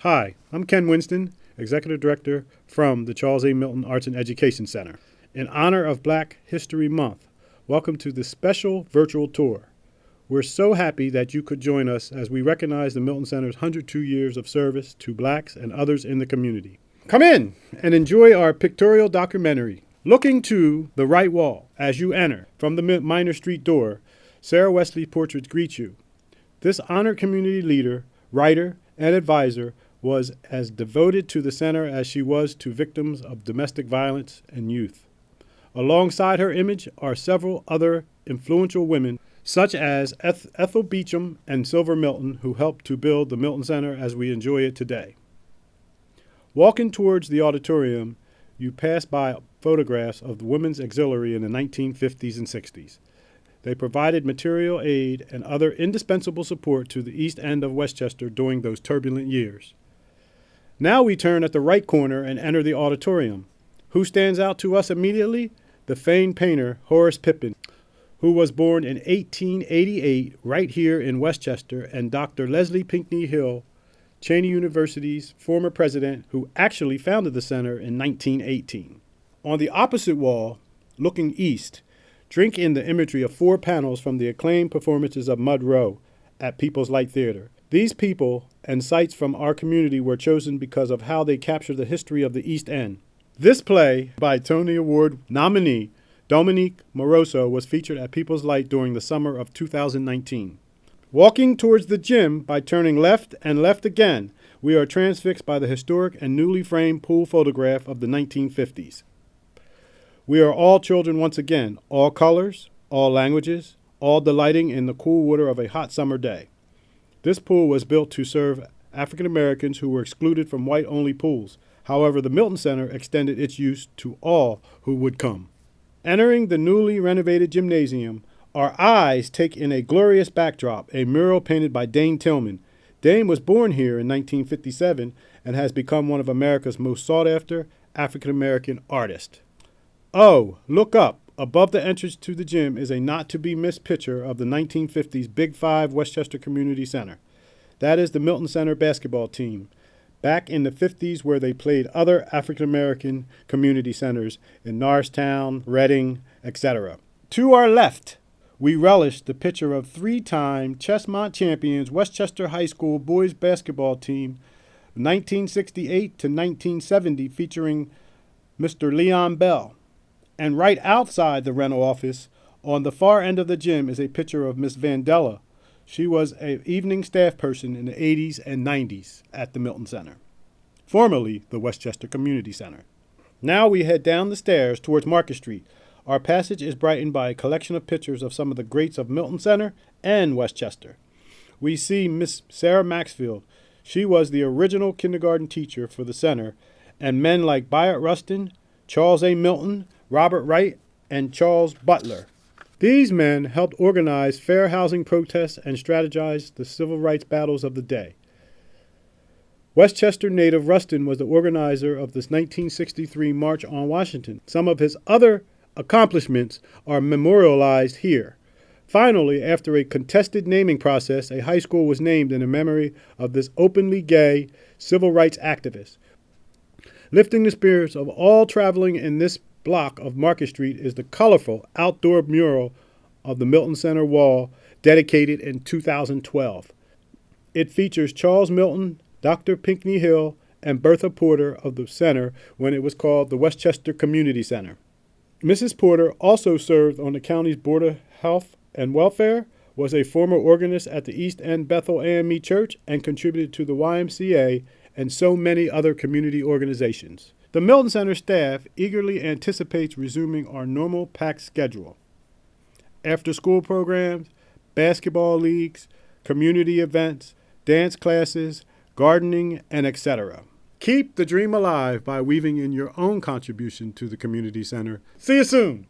Hi, I'm Ken Winston, Executive Director from the Charles A. Melton Arts and Education Center. In honor of Black History Month, welcome to this special virtual tour. We're so happy that you could join us as we recognize the Melton Center's 102 years of service to Blacks and others in the community. Come in and enjoy our pictorial documentary, Looking to the Right Wall. As you enter from the Minor Street door, Sarah Wesley's portraits greet you. This honored community leader, writer, and advisor was as devoted to the center as she was to victims of domestic violence and youth. Alongside her image are several other influential women, such as Ethel Beecham and Silver Melton, who helped to build the Melton Center as we enjoy it today. Walking towards the auditorium, you pass by photographs of the Women's Auxiliary in the 1950s and 60s. They provided material aid and other indispensable support to the East End of Westchester during those turbulent years. Now we turn at the right corner and enter the auditorium. Who stands out to us immediately? The famed painter Horace Pippin, who was born in 1888 right here in Westchester, and Dr. Leslie Pinckney Hill, Cheney University's former president, who actually founded the center in 1918. On the opposite wall, looking east, drink in the imagery of 4 panels from the acclaimed performances of Mud Row at People's Light Theater. These people and sites from our community were chosen because of how they capture the history of the East End. This play by Tony Award nominee Dominique Moroso was featured at People's Light during the summer of 2019. Walking towards the gym by turning left and left again, we are transfixed by the historic and newly framed pool photograph of the 1950s. We are all children once again, all colors, all languages, all delighting in the cool water of a hot summer day. This pool was built to serve African Americans who were excluded from white-only pools. However, the Melton Center extended its use to all who would come. Entering the newly renovated gymnasium, our eyes take in a glorious backdrop, a mural painted by Dane Tillman. Dane was born here in 1957 and has become one of America's most sought-after African American artists. Oh, look up. Above the entrance to the gym is a not-to-be-missed picture of the 1950s Big Five Westchester Community Center. That is the Melton Center basketball team, back in the 50s where they played other African-American community centers in Norristown, Reading, etc. To our left, we relish the picture of 3-time Chestmont champions Westchester High School boys basketball team, 1968 to 1970, featuring Mr. Leon Bell. And right outside the rental office, on the far end of the gym, is a picture of Miss Vandella. She was an evening staff person in the 80s and 90s at the Melton Center, formerly the Westchester Community Center. Now we head down the stairs towards Market Street. Our passage is brightened by a collection of pictures of some of the greats of Melton Center and Westchester. We see Miss Sarah Maxfield. She was the original kindergarten teacher for the center, and men like Byatt Rustin, Charles A. Melton, Robert Wright, and Charles Butler. These men helped organize fair housing protests and strategize the civil rights battles of the day. Westchester native Rustin was the organizer of this 1963 March on Washington. Some of his other accomplishments are memorialized here. Finally, after a contested naming process, a high school was named in the memory of this openly gay civil rights activist. Lifting the spirits of all traveling in this block of Market Street is the colorful outdoor mural of the Melton Center wall, dedicated in 2012. It features Charles Melton, Dr. Pinckney Hill, and Bertha Porter of the center when it was called the Westchester Community Center. Mrs. Porter also served on the county's Board of Health and Welfare, was a former organist at the East End Bethel AME Church, and contributed to the YMCA and so many other community organizations. The Melton Center staff eagerly anticipates resuming our normal packed schedule. After-school programs, basketball leagues, community events, dance classes, gardening, and etc. Keep the dream alive by weaving in your own contribution to the community center. See you soon!